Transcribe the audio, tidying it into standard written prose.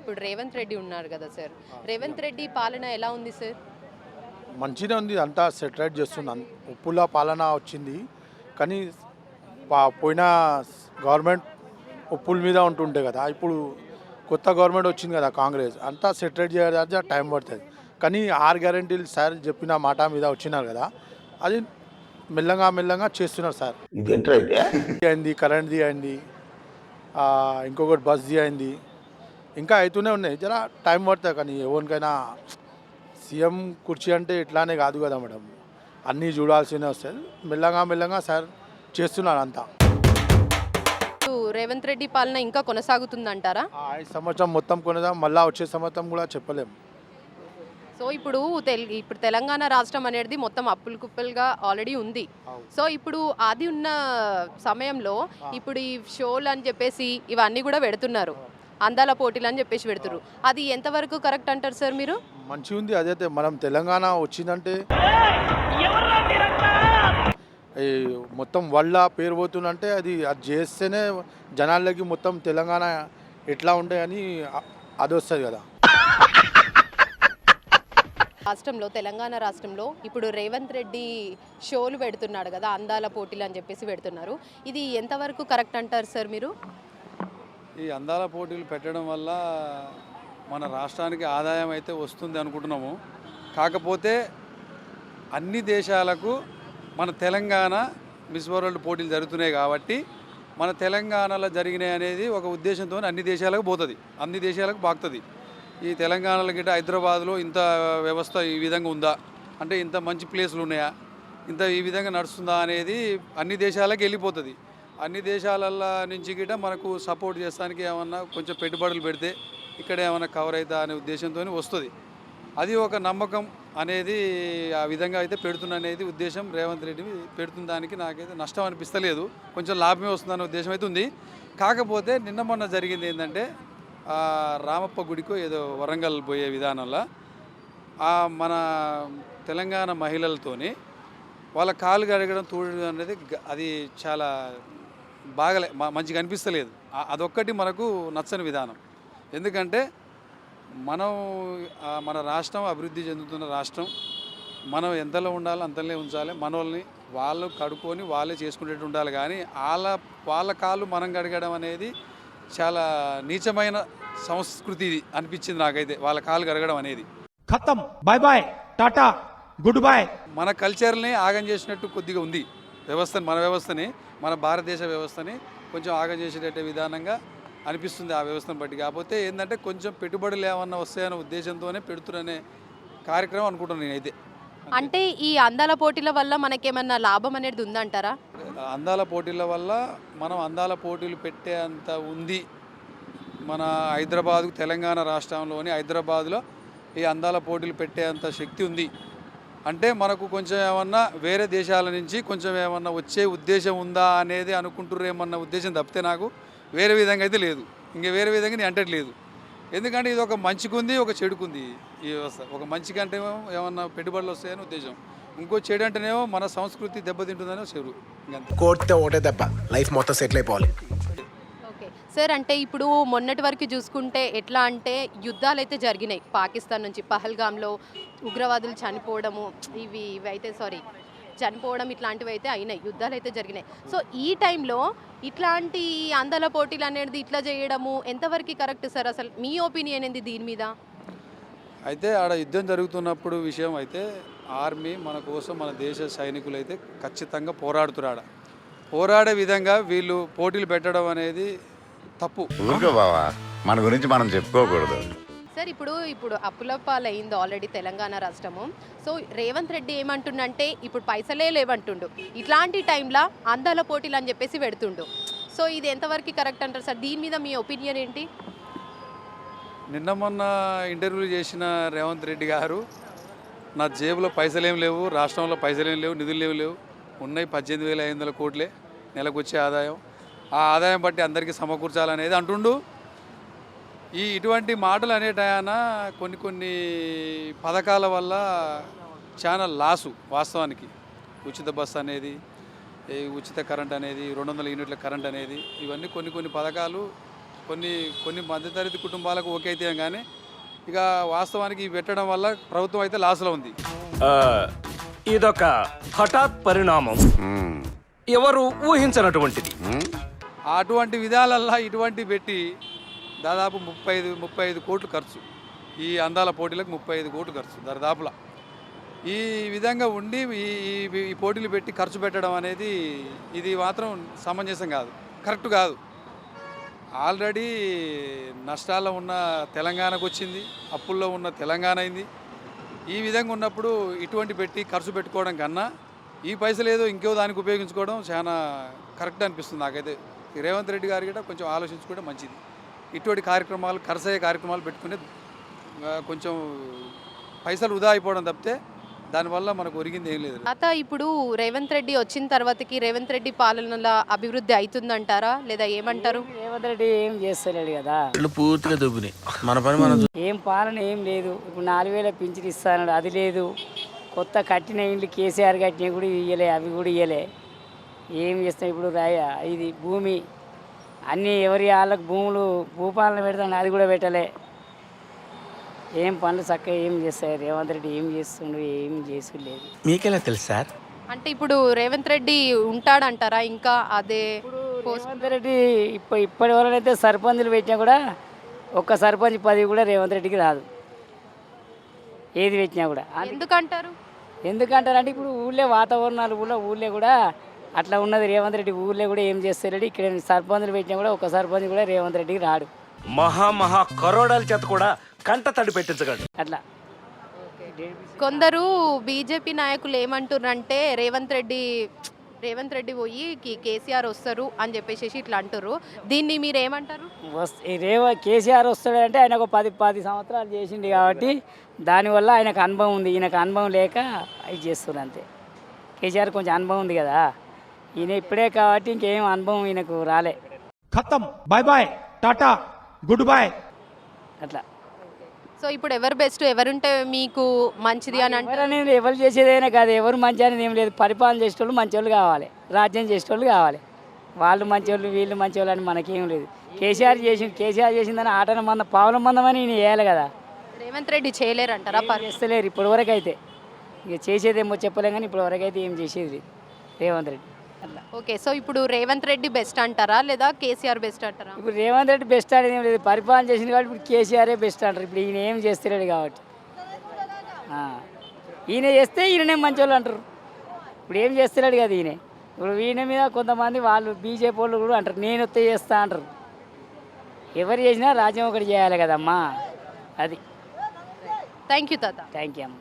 ఇప్పుడు రేవంత్ రెడ్డి ఉన్నారు కదా సార్, రేవంత్ రెడ్డి పాలన ఎలా ఉంది సార్? మంచిగా ఉంది, అంతా సెటరేట్ చేస్తున్నాను. ఉప్పుల పాలన వచ్చింది కానీ పోయిన గవర్నమెంట్ ఉప్పుల మీద ఉంటుండే కదా, ఇప్పుడు కొత్త గవర్నమెంట్ వచ్చింది కదా కాంగ్రెస్, అంతా సెటరేట్ చేయడానికి టైం పడుతుంది. కానీ 6 గ్యారెంటీలు సార్ చెప్పిన మాట మీద వచ్చినారు కదా, అది మెల్లగా మెల్లగా చేస్తున్నారు సార్. అయింది, కరెంట్ది అయింది, ఇంకొకటి బస్ది అయింది, ఇంకా అవుతూనే ఉన్నాయి. జర టైం పడుతుంది. కానీ ఎవరికైనా సీఎం కుర్చీ అంటే ఇట్లానే కాదు కదా మేడం, అన్నీ చూడాల్సినే వస్తుంది. మెల్లగా మెల్లగా సార్ చేస్తున్నారు అంతా. రేవంత్ రెడ్డి పాలన ఇంకా కొనసాగుతుందంటారా? 5 సంవత్సరం మొత్తం కొనదా, మళ్ళీ వచ్చే సంవత్సరం కూడా చెప్పలేము. సో ఇప్పుడు తెలంగాణ రాష్ట్రం అనేది మొత్తం అప్పులు కుప్పలుగా ఆల్రెడీ ఉంది. సో ఇప్పుడు అది ఉన్న సమయంలో ఇప్పుడు ఈ షోలు అని చెప్పేసి ఇవన్నీ కూడా పెడుతున్నారు, అందాల పోటీలు అని చెప్పేసి పెడుతున్నారు. అది ఎంతవరకు కరెక్ట్ అంటారు సార్ మీరు? మంచిగా ఉంది. అదైతే మనం తెలంగాణ వచ్చిందంటే మొత్తం వాళ్ళ పేరు పోతుందంటే అది చేస్తేనే జనాలకి మొత్తం తెలంగాణ ఎట్లా ఉంటాయని అది వస్తుంది కదా. రాష్ట్రంలో, తెలంగాణ రాష్ట్రంలో ఇప్పుడు రేవంత్ రెడ్డి షోలు పెడుతున్నాడు కదా, అందాల పోటీలు అని చెప్పేసి పెడుతున్నారు. ఇది ఎంతవరకు కరెక్ట్ అంటారు సార్ మీరు? ఈ అందాల పోటీలు పెట్టడం వల్ల మన రాష్ట్రానికి ఆదాయం అయితే వస్తుంది అనుకుంటున్నాము. కాకపోతే అన్ని దేశాలకు మన తెలంగాణ మిస్ వరల్డ్ పోటీలు జరుగుతున్నాయి కాబట్టి మన తెలంగాణలో జరిగినాయి అనేది ఒక ఉద్దేశంతో అన్ని దేశాలకు పోతుంది, అన్ని దేశాలకు బాగుతుంది. ఈ తెలంగాణలో గిట్ట హైదరాబాద్లో ఇంత వ్యవస్థ ఈ విధంగా ఉందా, అంటే ఇంత మంచి ప్లేసులు ఉన్నాయా, ఇంత ఈ విధంగా నడుస్తుందా అనేది అన్ని దేశాలకు వెళ్ళిపోతుంది. అన్ని దేశాలల్లో నుంచి గిట్ట మనకు సపోర్ట్ చేస్తానికి ఏమన్నా కొంచెం పెట్టుబడులు పెడితే ఇక్కడ ఏమైనా కవర్ అవుతా అనే ఉద్దేశంతో వస్తుంది. అది ఒక నమ్మకం అనేది ఆ విధంగా అయితే పెడుతున్ననేది ఉద్దేశం. రేవంత్ రెడ్డి పెడుతున్న దానికి నాకైతే నష్టం అనిపిస్తలేదు, కొంచెం లాభమే వస్తుందనే ఉద్దేశం అయితే ఉంది. కాకపోతే నిన్న మొన్న జరిగింది ఏంటంటే రామప్ప గుడికో ఏదో వరంగల్ పోయే విధానంలో మన తెలంగాణ మహిళలతోని వాళ్ళ కాలు కడగడం తూడడం అనేది అది చాలా బాగలే, మంచిగా అనిపిస్తలేదు. అదొక్కటి మనకు నచ్చని విధానం. ఎందుకంటే మన రాష్ట్రం అభివృద్ధి చెందుతున్న రాష్ట్రం, మనం ఎంతలో ఉండాలో అంతలో ఉంచాలి. మనల్ని వాళ్ళు కడుక్కొని వాళ్ళే చేసుకునేట్టు ఉండాలి. కానీ వాళ్ళ కాళ్ళు మనం కడగడం అనేది చాలా నీచమైన సంస్కృతి అనిపించింది నాకైతే, వాళ్ళ కాళ్ళు కడగడం అనేది. ఖతం, bye bye, tata, good bye. మన కల్చర్ని ఆగం చేసినట్టు కొద్దిగా ఉంది మన వ్యవస్థని, మన భారతదేశ వ్యవస్థని కొంచెం ఆగం చేసేటట్టే విధానంగా అనిపిస్తుంది ఆ వ్యవస్థను బట్టి. కాకపోతే ఏంటంటే కొంచెం పెట్టుబడులు ఏమన్నా వస్తాయనే ఉద్దేశంతోనే పెడుతున్ననే కార్యక్రమం అనుకుంటున్నాను నేనైతే. అంటే ఈ అందాల పోటీల వల్ల మనకేమన్నా లాభం అనేది ఉందంటారా? అందాల పోటీల వల్ల మనం అందాల పోటీలు పెట్టే అంత ఉంది మన హైదరాబాదు, తెలంగాణ రాష్ట్రంలోని హైదరాబాదులో ఈ అందాల పోటీలు పెట్టే అంత శక్తి ఉంది. అంటే మనకు కొంచెం ఏమన్నా వేరే దేశాల నుంచి కొంచెం ఏమన్నా వచ్చే ఉద్దేశం ఉందా అనేది అనుకుంటుర్రేమన్న ఉద్దేశం తప్పితే నాకు వేరే విధంగా అయితే లేదు. ఇంక వేరే విధంగా నేను అంటట్లేదు. ఎందుకంటే ఇది ఒక మంచికుంది, ఒక చెడుకుంది ఈ వ్యవస్థ. ఒక మంచికి అంటే ఏమన్నా పెట్టుబడులు వస్తాయని ఉద్దేశం, ఇంకో చెడు అంటేనేమో మన సంస్కృతి దెబ్బతింటుందనే చెడు. కోడితే ఒకటే దెబ్బ, లైఫ్ మొత్తం సెటిల్ అయిపోవాలి. ఓకే సార్, అంటే ఇప్పుడు మొన్నటి వరకు చూసుకుంటే ఎట్లా అంటే యుద్ధాలు అయితే జరిగినాయి పాకిస్తాన్ నుంచి. పహల్గామ్లో ఉగ్రవాదులు చనిపోవడము, చనిపోవడం ఇట్లాంటివి అయితే అయినాయి, యుద్ధాలు అయితే జరిగినాయి. సో ఈ టైంలో ఇట్లాంటి అందాల పోటీలు అనేది ఇట్లా చేయడము ఎంతవరకు కరెక్ట్ సార్? అసలు మీ ఒపీనియన్ ఏంది దీని మీద? అయితే ఆడ యుద్ధం జరుగుతున్నప్పుడు విషయం అయితే ఆర్మీ మన కోసం, మన దేశ సైనికులు అయితే ఖచ్చితంగా పోరాడుతున్నారు. పోరాడే విధంగా వీళ్ళు పోటీలు పెట్టడం అనేది తప్పు. మన గురించి మనం చెప్పుకోకూడదు సార్. ఇప్పుడు అప్పులపాలు అయింది ఆల్రెడీ తెలంగాణ రాష్ట్రము. సో రేవంత్ రెడ్డి ఏమంటుండంటే ఇప్పుడు పైసలే లేవంటుండు, ఇట్లాంటి టైంలో అందాల పోటీలు అని చెప్పేసి పెడుతుండు. సో ఇది ఎంతవరకు కరెక్ట్ అంటారు సార్? దీని మీద మీ ఒపీనియన్ ఏంటి? నిన్న మొన్న ఇంటర్వ్యూ చేసిన రేవంత్ రెడ్డి గారు నా జేబులో పైసలేం లేవు, రాష్ట్రంలో పైసలేం లేవు, నిధులు లేవు, ఉన్నాయి 18,500 కోట్లే నెలకు వచ్చే ఆదాయం, ఆ ఆదాయం బట్టి అందరికీ సమకూర్చాలనేది అంటుండు. ఇటువంటి మాటలు అనేటాయన కొన్ని పథకాల వల్ల చాలా లాసు. వాస్తవానికి ఉచిత బస్సు అనేది, ఉచిత కరెంట్ అనేది, 200 యూనిట్ల కరెంట్ అనేది, ఇవన్నీ కొన్ని పథకాలు కొన్ని కొన్ని మధ్యతరగతి కుటుంబాలకు ఓకే అయితే కానీ ఇక వాస్తవానికి ఇవి పెట్టడం వల్ల ప్రభుత్వం అయితే లాస్లో ఉంది. ఇదొక హఠాత్ పరిణామం, మ్మ్. ఎవరు ఊహించినటువంటిది. అటువంటి విధాలల్లా ఇటువంటి పెట్టి దాదాపు 35 కోట్లు ఖర్చు. ఈ అందాల పోటీలకు 35 కోట్లు ఖర్చు దరిదాపులా. ఈ విధంగా ఉండి ఈ పోటీలు పెట్టి ఖర్చు పెట్టడం అనేది ఇది మాత్రం సమంజసం కాదు, కరెక్ట్ కాదు. ఆల్రెడీ నష్టాల్లో ఉన్న తెలంగాణకు వచ్చింది, అప్పుల్లో ఉన్న తెలంగాణ అయింది. ఈ విధంగా ఉన్నప్పుడు ఇటువంటి పెట్టి ఖర్చు పెట్టుకోవడం కన్నా ఈ పైసలు ఏదో ఇంకో దానికి ఉపయోగించుకోవడం చాలా కరెక్ట్ అనిపిస్తుంది నాకైతే. రేవంత్ రెడ్డి గారు కూడా కొంచెం ఆలోచించుకుంటే మంచిది. ఇటువంటి కార్యక్రమాలు ఖర్చయ్యే కార్యక్రమాలు పెట్టుకునే కొంచెం పైసలు వృధా అయిపోవడం తప్పితే దానివల్ల మనకు ఒరిగింది ఏం లేదు. తాత, ఇప్పుడు రేవంత్ రెడ్డి వచ్చిన తర్వాతకి రేవంత్ రెడ్డి పాలనలో అభివృద్ధి అవుతుందంటారా లేదా ఏమంటారు? రేవంత్ రెడ్డి ఏం చేస్తలేడు కదా, పూర్తిగా దుబ్బినాయి. మన పని మనం ఏం పాలన ఏం లేదు. ఇప్పుడు 4000 పింఛన్ ఇస్తానన్నాడు, అది లేదు. కొత్త కట్టిన ఇండ్లు కేసీఆర్ కట్టినవి కూడా ఇయ్యలే, అవి కూడా ఇయ్యలే. ఏం చేస్తాం ఇప్పుడు? ఇది భూమి అన్నీ ఎవరి వాళ్ళకు భూములు భూపాలన పెడతాను, అది కూడా పెట్టలే. ఏం పనులు చక్కగా ఏం చేస్తాయి? రేవంత్ రెడ్డి ఏం చేస్తుండు? ఏం చేసులేదు. మీకెలా తెలుసు సార్? అంటే ఇప్పుడు రేవంత్ రెడ్డి ఉంటాడంటారా ఇంకా అదే రేవంత్ రెడ్డి ఇప్పటి వరకైతే సర్పంచులు పెట్టినా కూడా ఒక్క సర్పంచ్ పదవి కూడా రేవంత్ రెడ్డికి రాదు, ఏది పెట్టినా కూడా. ఎందుకంటారు? ఎందుకంటారంటే ఇప్పుడు ఊళ్ళో వాతావరణాలు కూడా ఊళ్ళో కూడా అట్లా ఉన్నది. రేవంత్ రెడ్డి ఊళ్ళో కూడా ఏం చేస్తాడు? ఇక్కడ సర్పంచులు పెట్టినా కూడా ఒక సర్పంచ్ కూడా రేవంత్ రెడ్డికి రాడు. మహా కరోడాల చేత కూడా కంట తడి పెట్టించగలడు. అట్లా కొందరు బీజేపీ నాయకులు ఏమంటున్నారంటే రేవంత్ రెడ్డి పోయి కేసీఆర్ వస్తారు అని చెప్పేసి ఇట్లా అంటారు. దీన్ని మీరు ఏమంటారు? కేసీఆర్ వస్తాడంటే ఆయన ఒక 10 సంవత్సరాలు చేసిండు కాబట్టి దానివల్ల ఆయనకు అనుభవం ఉంది. ఈయనకు అనుభవం లేక అవి చేస్తున్నారు అంతే. కేసీఆర్ కొంచెం అనుభవం ఉంది కదా, ఈయన ఇప్పుడే కాబట్టి ఇంకేం అనుభవం ఈయనకు రాలే. खत्म bye bye tata good bye అట్లా సో ఇప్పుడు ఎవరు బెస్ట్, ఎవరుంటే మీకు మంచిది అని అంటే ఎవరనేది ఎవరు చేసేదైనా కాదు, ఎవరు మంచి అనేది ఏం లేదు. పరిపాలన చేసేటోళ్ళు మంచోళ్ళు కావాలి, రాజ్యం చేసేటోళ్ళు కావాలి. వాళ్ళు మంచోళ్ళు వీళ్ళు మంచోళ్ళు అని మనకేం లేదు. కేసీఆర్ చేసిందని ఆటన మందం పావుల మందం అని ఈయన వేయాలి కదా. రేవంత్ రెడ్డి చేయలేరంటారా? చేస్తలేరు ఇప్పటి వరకు అయితే. ఇక చేసేదేమో చెప్పలేం కానీ ఇప్పటి వరకు అయితే ఏం చేసేది లేదు రేవంత్ రెడ్డి. అట్లా ఓకే, సో ఇప్పుడు రేవంత్ రెడ్డి బెస్ట్ అంటారా లేదా కేసీఆర్ బెస్ట్ అంటారా? ఇప్పుడు రేవంత్ రెడ్డి బెస్ట్ అనేది ఏం లేదు, పరిపాలన చేసింది కాబట్టి ఇప్పుడు కేసీఆరే బెస్ట్ అంటారు. ఇప్పుడు ఈయన ఏం చేస్తలేడు కాబట్టి ఈయన చేస్తే ఈయననే మంచోళ్ళు అంటారు. ఇప్పుడు ఏం చేస్తలేడు కదా ఈయన. ఇప్పుడు ఈయన మీద కొంతమంది వాళ్ళు బీజేపీ వాళ్ళు కూడా అంటారు నేను వస్తే చేస్తా అంటారు. ఎవరు చేసినా రాజ్యం ఒకటి చేయాలి కదమ్మా. అది. థ్యాంక్ యూ తాత. థ్యాంక్ యూ అమ్మ.